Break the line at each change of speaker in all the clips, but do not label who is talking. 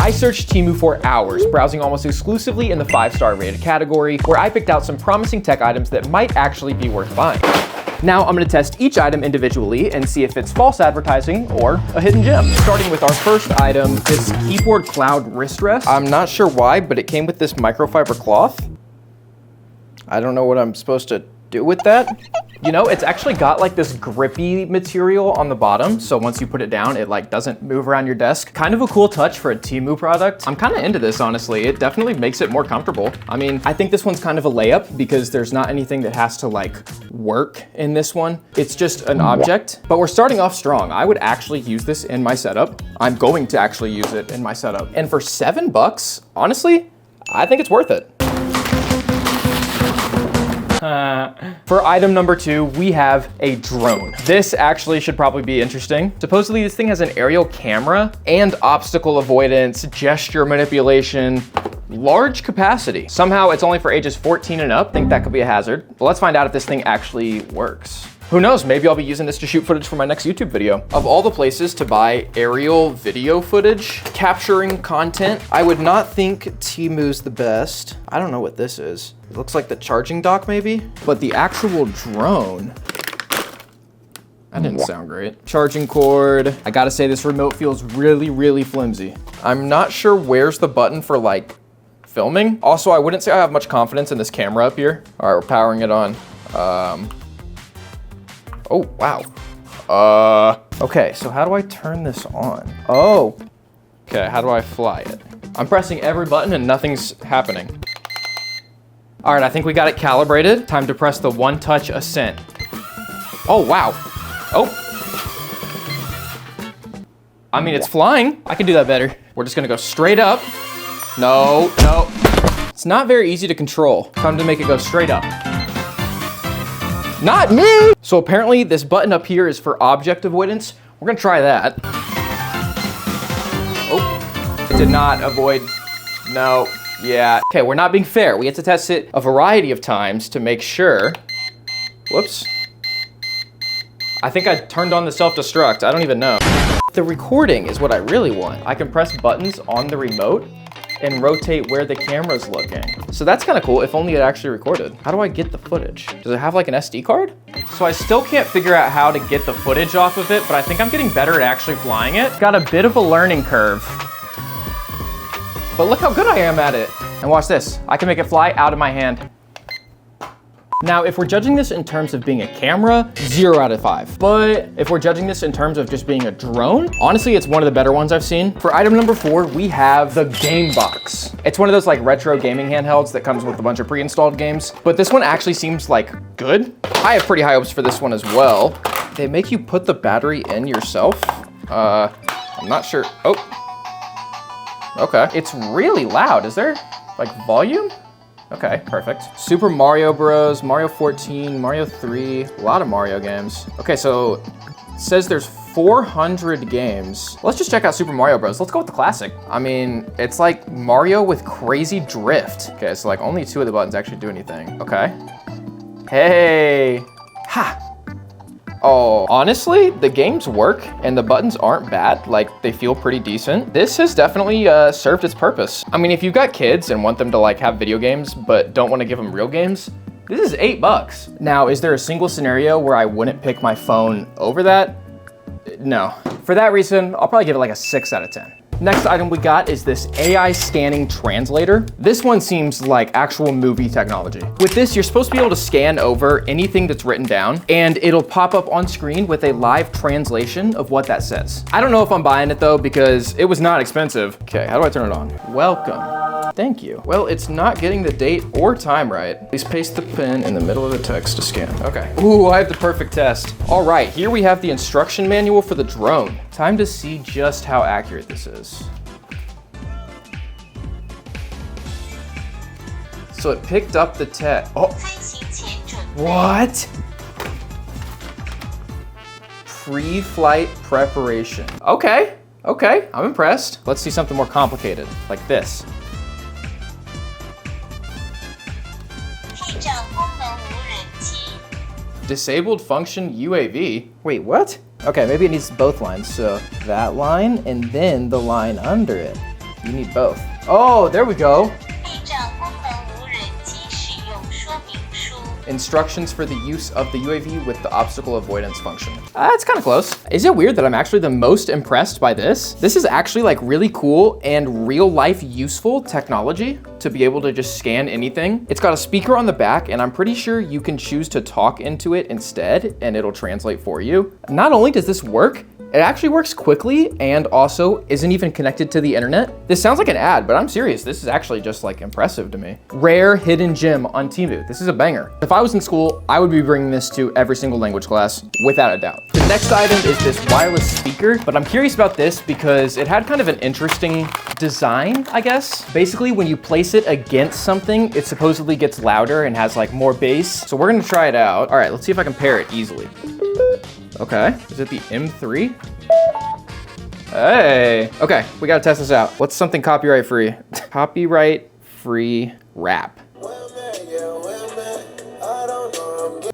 I searched TEMU for hours, browsing almost exclusively in the 5-star rated category, where I picked out some promising tech items that might actually be worth buying. Now I'm gonna test each item individually and see if it's false advertising or a hidden gem. Starting with our first item, this keyboard cloud wrist rest. I'm not sure why, but it came with this microfiber cloth. I don't know what I'm supposed to do with that. You know, it's actually got like this grippy material on the bottom, so once you put it down, it like doesn't move around your desk. Kind of a cool touch for a TEMU product. I'm kind of into this, honestly. It definitely makes it more comfortable. I mean, I think this one's kind of a layup because there's not anything that has to like work in this one. It's just an object, but we're starting off strong. I would actually use this in my setup. I'm going to actually use it in my setup. And for $7, honestly, I think it's worth it. For item number 2, we have a drone. This actually should probably be interesting. Supposedly this thing has an aerial camera and obstacle avoidance, gesture manipulation, large capacity. Somehow it's only for ages 14 and up. I think that could be a hazard. But let's find out if this thing actually works. Who knows, maybe I'll be using this to shoot footage for my next YouTube video. Of all the places to buy aerial video footage, capturing content, I would not think TEMU's the best. I don't know what this is. It looks like the charging dock maybe, but the actual drone, that didn't sound great. Charging cord. I gotta say this remote feels really, really flimsy. I'm not sure where's the button for like filming. Also, I wouldn't say I have much confidence in this camera up here. All right, we're powering it on. Oh, wow. Okay, so how do I turn this on? Oh, okay, how do I fly it? I'm pressing every button and nothing's happening. All right, I think we got it calibrated. Time to press the one-touch ascent. Oh, wow. Oh. I mean, it's flying. I can do that better. We're just gonna go straight up. No, no. It's not very easy to control. Time to make it go straight up. Not me! So apparently this button up here is for object avoidance. We're gonna try that. Oh, it did not avoid, no, yeah. Okay, we're not being fair. We have to test it a variety of times to make sure. Whoops. I think I turned on the self-destruct, I don't even know. The recording is what I really want. I can press buttons on the remote and rotate where the camera's looking. So that's kind of cool, if only it actually recorded. How do I get the footage? Does it have like an SD card? So I still can't figure out how to get the footage off of it, but I think I'm getting better at actually flying it. Got a bit of a learning curve. But look how good I am at it. And watch this, I can make it fly out of my hand. Now, if we're judging this in terms of being a camera, 0 out of 5. But if we're judging this in terms of just being a drone, honestly, it's one of the better ones I've seen. For item number 4, we have the Game Box. It's one of those like retro gaming handhelds that comes with a bunch of pre-installed games, but this one actually seems like good. I have pretty high hopes for this one as well. They make you put the battery in yourself. I'm not sure. Oh, okay. It's really loud. Is there like volume? Okay, perfect. Super Mario Bros, Mario 14, Mario 3, a lot of Mario games. Okay, so it says there's 400 games. Let's just check out Super Mario Bros. Let's go with the classic. I mean, it's like Mario with crazy drift. Okay, so like only 2 of the buttons actually do anything. Okay. Hey, ha. Oh, honestly, the games work and the buttons aren't bad. Like, they feel pretty decent. This has definitely served its purpose. I mean, if you've got kids and want them to like have video games, but don't want to give them real games, this is $8. Now, is there a single scenario where I wouldn't pick my phone over that? No. For that reason, I'll probably give it like a 6 out of 10. Next item we got is this AI scanning translator. This one seems like actual movie technology. With this, you're supposed to be able to scan over anything that's written down and it'll pop up on screen with a live translation of what that says. I don't know if I'm buying it though because it was not expensive. Okay, how do I turn it on? Welcome. Thank you. Well, it's not getting the date or time right. Please paste the pin in the middle of the text to scan. Okay. Ooh, I have the perfect test. All right, here we have the instruction manual for the drone. Time to see just how accurate this is. So it picked up the text. Oh. What? Pre-flight preparation. Okay, okay, I'm impressed. Let's see something more complicated, like this. Disabled function UAV. Wait, what? Okay, maybe it needs both lines. So that line and then the line under it. You need both. Oh, there we go. Instructions for the use of the UAV with the obstacle avoidance function. That's kind of close. Is it weird that I'm actually the most impressed by this? This is actually like really cool and real life useful technology to be able to just scan anything. It's got a speaker on the back and I'm pretty sure you can choose to talk into it instead and it'll translate for you. Not only does this work, it actually works quickly and also isn't even connected to the internet. This sounds like an ad, but I'm serious. This is actually just like impressive to me. Rare hidden gem on TEMU. This is a banger. If I was in school, I would be bringing this to every single language class without a doubt. The next item is this wireless speaker, but I'm curious about this because it had kind of an interesting design, I guess. Basically, when you place it against something, it supposedly gets louder and has like more bass. So we're gonna try it out. All right, let's see if I can pair it easily. Okay, is it the M3? Hey, okay, we gotta test this out. What's something copyright free? Copyright free rap.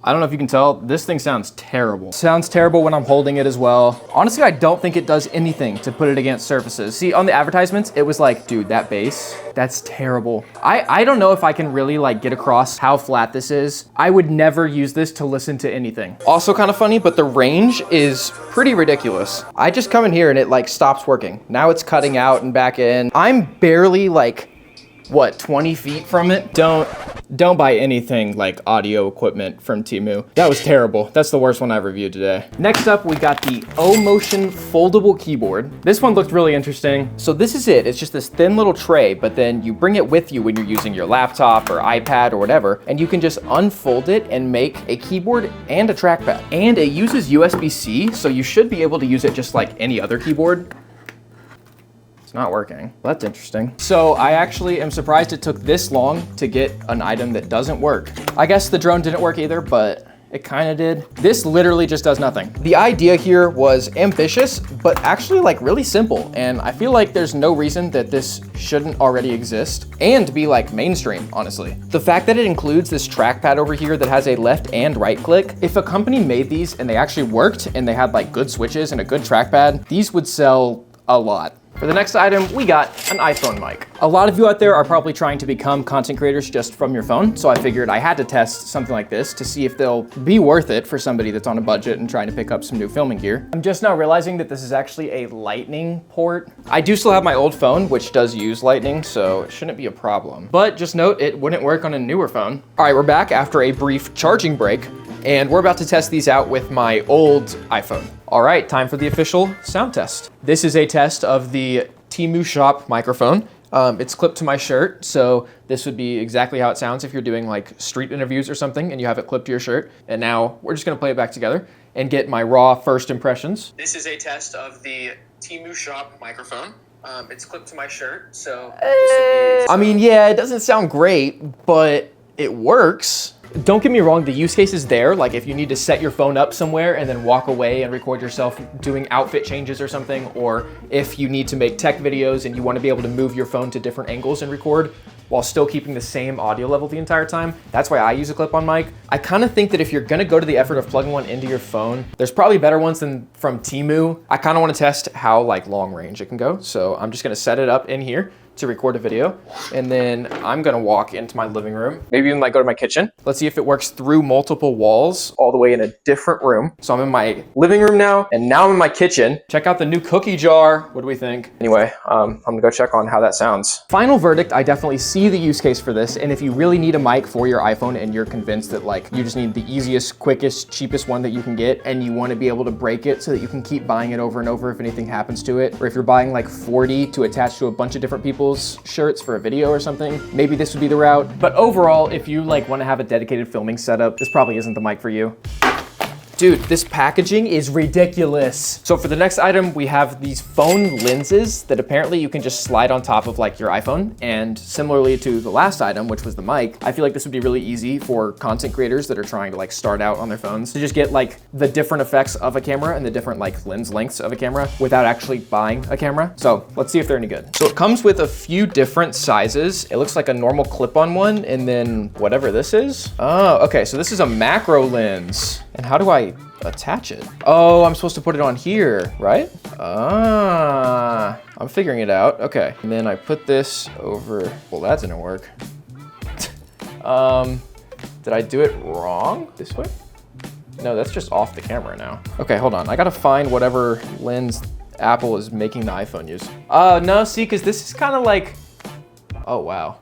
I don't know if you can tell, this thing sounds terrible. Sounds terrible when I'm holding it as well. Honestly, I don't think it does anything to put it against surfaces. See, on the advertisements, it was like, dude, that bass, that's terrible. I don't know if I can really like get across how flat this is. I would never use this to listen to anything. Also kind of funny, but the range is pretty ridiculous. I just come in here and it like stops working. Now it's cutting out and back in. I'm barely like, what, 20 feet from it? Don't buy anything like audio equipment from TEMU. That was terrible. That's the worst one I've reviewed today. Next up, we got the O-Motion foldable keyboard. This one looked really interesting. So this is it. It's just this thin little tray, but then you bring it with you when you're using your laptop or iPad or whatever, and you can just unfold it and make a keyboard and a trackpad. And it uses USB-C, so you should be able to use it just like any other keyboard. It's not working. That's interesting. So I actually am surprised it took this long to get an item that doesn't work. I guess the drone didn't work either, but it kind of did. This literally just does nothing. The idea here was ambitious, but actually like really simple. And I feel like there's no reason that this shouldn't already exist and be like mainstream, honestly. The fact that it includes this trackpad over here that has a left and right click, if a company made these and they actually worked and they had like good switches and a good trackpad, these would sell a lot. For the next item, we got an iPhone mic. A lot of you out there are probably trying to become content creators just from your phone, so I figured I had to test something like this to see if they'll be worth it for somebody that's on a budget and trying to pick up some new filming gear. I'm just now realizing that this is actually a lightning port. I do still have my old phone, which does use lightning, so it shouldn't be a problem. But just note, it wouldn't work on a newer phone. All right, we're back after a brief charging break, and we're about to test these out with my old iPhone. All right, time for the official sound test. This is a test of the TEMU Shop microphone. It's clipped to my shirt, so this would be exactly how it sounds if you're doing like street interviews or something and you have it clipped to your shirt. And now we're just gonna play it back together and get my raw first impressions. This is a test of the TEMU Shop microphone. It's clipped to my shirt, so this would be... I mean, yeah, it doesn't sound great, but it works. Don't get me wrong, the use case is there. Like if you need to set your phone up somewhere and then walk away and record yourself doing outfit changes or something, or if you need to make tech videos and you want to be able to move your phone to different angles and record while still keeping the same audio level the entire time. That's why I use a clip-on mic. I kind of think that if you're gonna go to the effort of plugging one into your phone, there's probably better ones than from TEMU. I kind of want to test how like long range it can go. So I'm just gonna set it up in here to record a video. And then I'm gonna walk into my living room. Maybe even like go to my kitchen. Let's see if it works through multiple walls all the way in a different room. So I'm in my living room now, and now I'm in my kitchen. Check out the new cookie jar. What do we think? Anyway, I'm gonna go check on how that sounds. Final verdict, I definitely see the use case for this. And if you really need a mic for your iPhone and you're convinced that like you just need the easiest, quickest, cheapest one that you can get, and you wanna be able to break it so that you can keep buying it over and over if anything happens to it, or if you're buying like 40 to attach to a bunch of different people's shirts for a video or something, maybe this would be the route. But overall, if you like want to have a dedicated filming setup, this probably isn't the mic for you. Dude, this packaging is ridiculous. So for the next item, we have these phone lenses that apparently you can just slide on top of like your iPhone. And similarly to the last item, which was the mic, I feel like this would be really easy for content creators that are trying to like start out on their phones to just get like the different effects of a camera and the different like lens lengths of a camera without actually buying a camera. So let's see if they're any good. So it comes with a few different sizes. It looks like a normal clip-on one, and then whatever this is. Oh, okay, so this is a macro lens. It And how do I attach it? Oh, I'm supposed to put it on here, right? Ah, I'm figuring it out. Okay, and then I put this over, well, that didn't work. Did I do it wrong? This way? No, that's just off the camera now. Okay, hold on. I gotta find whatever lens Apple is making the iPhone use. No, see, because this is kind of like, oh, wow.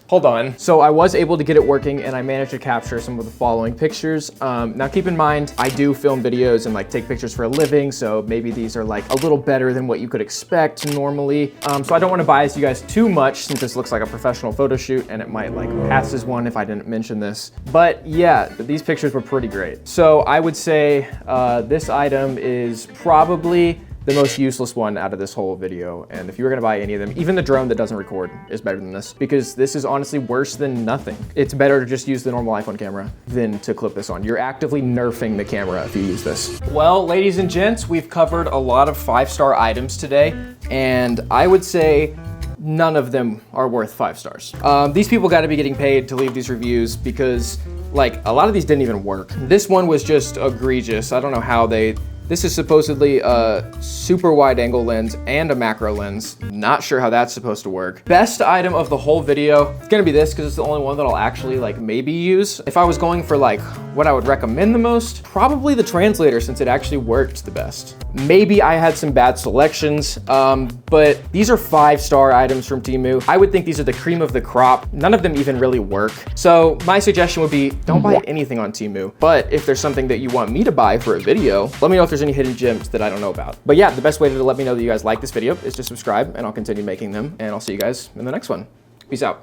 Hold on. So I was able to get it working and I managed to capture some of the following pictures. Now keep in mind, I do film videos and like take pictures for a living, so maybe these are like a little better than what you could expect normally. So I don't want to bias you guys too much since this looks like a professional photo shoot and it might like pass as one if I didn't mention this. But yeah, these pictures were pretty great. So I would say this item is probably the most useless one out of this whole video. And if you were gonna buy any of them, even the drone that doesn't record is better than this, because this is honestly worse than nothing. It's better to just use the normal iPhone camera than to clip this on. You're actively nerfing the camera if you use this. Well, ladies and gents, we've covered a lot of 5-star items today, and I would say none of them are worth 5 stars. These people gotta be getting paid to leave these reviews because like a lot of these didn't even work. This one was just egregious. I don't know how this is supposedly a super wide angle lens and a macro lens. Not sure how that's supposed to work. Best item of the whole video, it's gonna be this because it's the only one that I'll actually like maybe use. If I was going for like what I would recommend the most, probably the translator since it actually worked the best. Maybe I had some bad selections, but these are 5-star items from TEMU. I would think these are the cream of the crop. None of them even really work. So my suggestion would be don't buy anything on TEMU. But if there's something that you want me to buy for a video, let me know if there's any hidden gems that I don't know about. But yeah, the best way to let me know that you guys like this video is to subscribe and I'll continue making them, and I'll see you guys in the next one. Peace out.